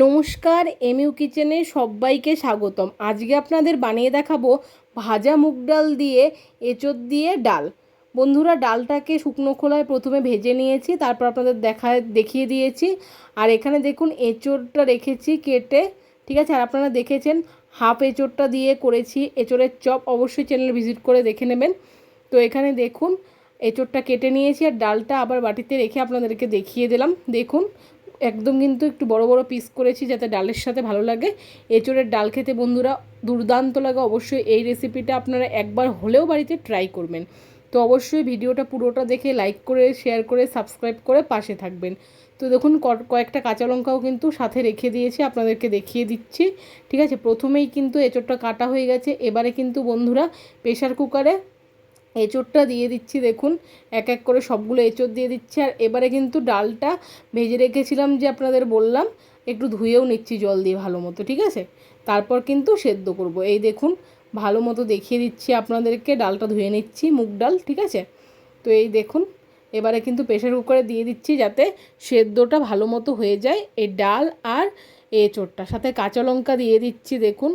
নমস্কার, এমইউ কিচেনে সবাইকে স্বাগতম। আজকে আপনাদের বানিয়ে দেখাবো ভাজা মুগ ডাল দিয়ে এঁচোড় দিয়ে ডাল। বন্ধুরা, ডালটাকে শুকনো খোলায় প্রথমে ভেজে নিয়েছি, তারপর আপনাদের দেখিয়ে দিয়েছি। আর এখানে দেখুন এঁচোড়টা রেখেছি কেটে, ঠিক আছে। আর আপনারা দেখেছেন হাফ এঁচোড়টা দিয়ে করেছি এঁচোড়ের চপ, অবশ্যই চ্যানেল ভিজিট করে দেখে নেবেন। তো এখানে দেখুন এঁচোড়টা কেটে নিয়েছি আর ডালটা আবার বাটিতে রেখে আপনাদেরকে দেখিয়ে দিলাম। দেখুন একদম কিন্তু একটু বড় বড় পিস করেছি যাতে ডালের সাথে ভালো লাগে। এঁচোড়ের ডাল খেতে বন্ধুরা দুর্দান্ত লাগে। অবশ্যই এই রেসিপিটা আপনারা একবার হলেও বাড়িতে ট্রাই করবেন। তো অবশ্যই ভিডিওটা পুরোটা দেখে লাইক করে, শেয়ার করে, সাবস্ক্রাইব করে পাশে থাকবেন। তো দেখুন কয়েকটা কাঁচা লঙ্কাও কিন্তু সাথে রেখে দিয়েছি, আপনাদেরকে দেখিয়ে দিচ্ছি, ঠিক আছে। প্রথমেই কিন্তু এঁচোড়টা কাটা হয়ে গেছে। এবারে কিন্তু বন্ধুরা প্রেশার কুকারে এঁচোড়টা দিয়ে দিচ্ছি। দেখুন এক এক করে সবগুলো এঁচোড় দিয়ে দিচ্ছি। আর এবারে কিন্তু ডালটা ভেজে রেখেছিলাম যে আপনাদের বললাম, একটু ধুয়েও নিচ্ছি জল দিয়ে ভালো মতো, ঠিক আছে। তারপর কিন্তু সেদ্ধ করব। এই দেখুন ভালো মতো দেখিয়ে দিচ্ছি আপনাদেরকে, ডালটা ধুয়ে নিচ্ছি, মুগ ডাল, ঠিক আছে। তো এই দেখুন এবারে কিন্তু প্রেশার কুকারে দিয়ে দিচ্ছি যাতে সেদ্ধটা ভালো মতো হয়ে যায় এই ডাল আর এঁচোড়টা। সাথে কাঁচা লঙ্কা দিয়ে দিচ্ছি দেখুন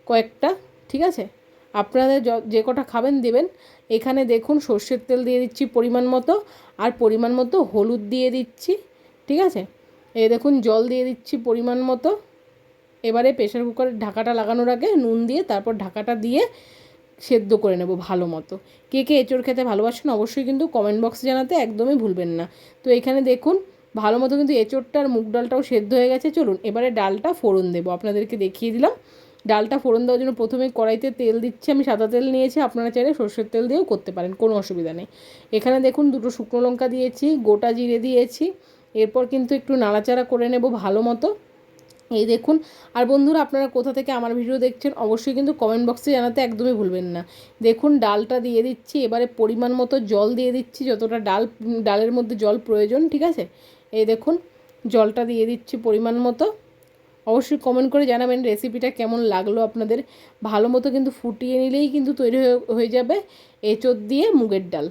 কয়েকটা, ঠিক আছে। আপনাদের যে কটা খাবেন দেবেন। এখানে দেখুন সর্ষের তেল দিয়ে দিচ্ছি পরিমাণ মতো, আর পরিমাণ মতো হলুদ দিয়ে দিচ্ছি, ঠিক আছে। এই দেখুন জল দিয়ে দিচ্ছি পরিমাণ মতো। এবারে প্রেশার কুকারের ঢাকাটা লাগানোর আগে নুন দিয়ে তারপর ঢাকাটা দিয়ে সেদ্ধ করে নেব ভালো মতো। কে কে এঁচোড় খেতে ভালোবাসেন অবশ্যই কিন্তু কমেন্ট বক্সে জানাতে একদমই ভুলবেন না। তো এখানে দেখুন ভালো মতো কিন্তু এঁচোড়টা আর মুগ ডালটাও সেদ্ধ হয়ে গেছে। চলুন এবারে ডালটা ফোড়ন দেবো, আপনাদেরকে দেখিয়ে দিলাম। ডালটা ফোড়ন দেওয়ার জন্য প্রথমে কড়াইতে তেল দিচ্ছি। আমি সাদা তেল নিয়েছি, আপনারা চাইলে সর্ষের তেল দিয়েও করতে পারেন, কোনো অসুবিধা নেই। এখানে দেখুন দুটো শুকনো লঙ্কা দিয়েছি, গোটা জিরে দিয়েছি। এরপর কিন্তু একটু নাড়াচাড়া করে নেব ভালো মতো। এই দেখুন। আর বন্ধুরা, আপনারা কোথা থেকে আমার ভিডিও দেখছেন অবশ্যই কিন্তু কমেন্ট বক্সে জানাতে একদমই ভুলবেন না। দেখুন ডালটা দিয়ে দিচ্ছি, এবারে পরিমাণ মতো জল দিয়ে দিচ্ছি, যতটা ডালের মধ্যে জল প্রয়োজন, ঠিক আছে। এই দেখুন জলটা দিয়ে দিচ্ছি পরিমাণ মতো। অবশ্যই কমেন্ট করে জানাবেন রেসিপিটা কেমন লাগলো আপনাদের। ভালো মতো কিন্তু ফুটিয়ে নিলেই কিন্তু তৈরি হয়ে যাবে এঁচোড় দিয়ে মুগের ডাল।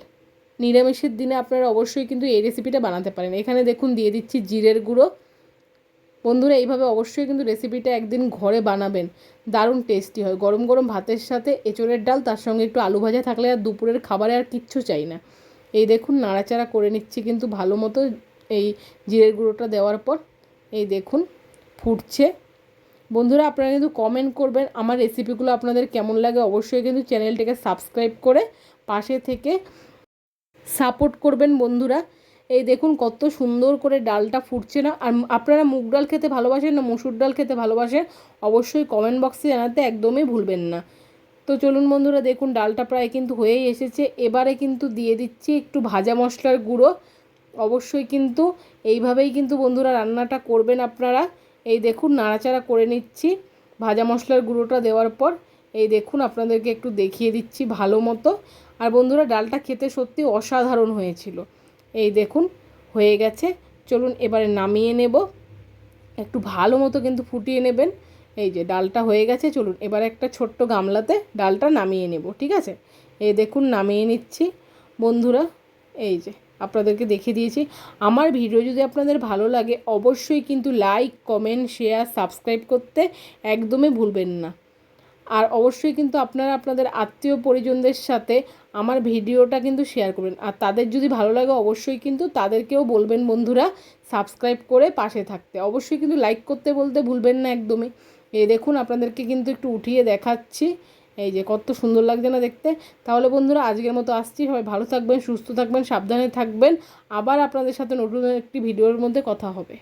নিরামিষের দিনে আপনারা অবশ্যই কিন্তু এই রেসিপিটা বানাতে পারেন। এখানে দেখুন দিয়ে দিচ্ছি জিরের গুঁড়ো। বন্ধুরা, এইভাবে অবশ্যই কিন্তু রেসিপিটা একদিন ঘরে বানাবেন, দারুণ টেস্টি হয়। গরম গরম ভাতের সাথে এঁচোড়ের ডাল, তার সঙ্গে একটু আলু ভাজা থাকলে আর দুপুরের খাবারে আর কিচ্ছু চাই না। এই দেখুন নাড়াচাড়া করে নিচ্ছি কিন্তু ভালো মতো এই জিরের গুঁড়োটা দেওয়ার পর। এই দেখুন ফুটছে। বন্ধুরা, আপনারা কিন্তু কমেন্ট করবেন আমার রেসিপিগুলো আপনাদের কেমন লাগে। অবশ্যই কিন্তু চ্যানেলটাকে সাবস্ক্রাইব করে পাশে থেকে সাপোর্ট করবেন বন্ধুরা। এই দেখুন কত সুন্দর করে ডালটা ফুটছে না। আর আপনারা মুগ ডাল খেতে ভালোবাসেন না মসুর ডাল খেতে ভালোবাসেন অবশ্যই কমেন্ট বক্সে জানাতে একদমই ভুলবেন না। তো চলুন বন্ধুরা, দেখুন ডালটা প্রায় কিন্তু হয়েই এসেছে। এবারে কিন্তু দিয়ে দিচ্ছি একটু ভাজা মশলার গুঁড়ো। অবশ্যই কিন্তু এইভাবেই কিন্তু বন্ধুরা রান্নাটা করবেন আপনারা। এই দেখুন নাড়াচাড়া করে নিচ্ছি ভাজা মশলার গুঁড়োটা দেওয়ার পর। এই দেখুন আপনাদেরকে একটু দেখিয়ে দিচ্ছি ভালো মতো। আর বন্ধুরা, ডালটা খেতে সত্যি অসাধারণ হয়েছিল। এই দেখুন হয়ে গেছে। চলুন এবারে নামিয়ে নেব। একটু ভালো মতো কিন্তু ফুটিয়ে নেবেন। এই যে ডালটা হয়ে গেছে। চলুন এবারে একটা ছোট্ট গামলাতে ডালটা নামিয়ে নেব, ঠিক আছে। এই দেখুন নামিয়ে নিচ্ছি বন্ধুরা। এই যে আপনাদেরকে দেখিয়ে দিয়েছি। আমার ভিডিও যদি আপনাদের ভালো লাগে অবশ্যই কিন্তু লাইক, কমেন্ট, শেয়ার, সাবস্ক্রাইব করতে একদমই ভুলবেন না। আর অবশ্যই কিন্তু আপনারা আপনাদের আত্মীয় পরিজনদের সাথে আমার ভিডিওটা কিন্তু শেয়ার করবেন। আর তাদের যদি ভালো লাগে অবশ্যই কিন্তু তাদেরকেও বলবেন বন্ধুরা সাবস্ক্রাইব করে পাশে থাকতে। অবশ্যই কিন্তু লাইক করতে বলতে ভুলবেন না একদমই। এই দেখুন আপনাদেরকে কিন্তু একটু উঠিয়ে দেখাচ্ছি। এই যে কত সুন্দর লাগছে না দেখতে। তাহলে বন্ধুরা আজকের মতো আসছি। সবাই ভালো থাকবেন, সুস্থ থাকবেন, সাবধানে থাকবেন। আবার আপনাদের সাথে নতুন একটি ভিডিওর মধ্যে কথা হবে।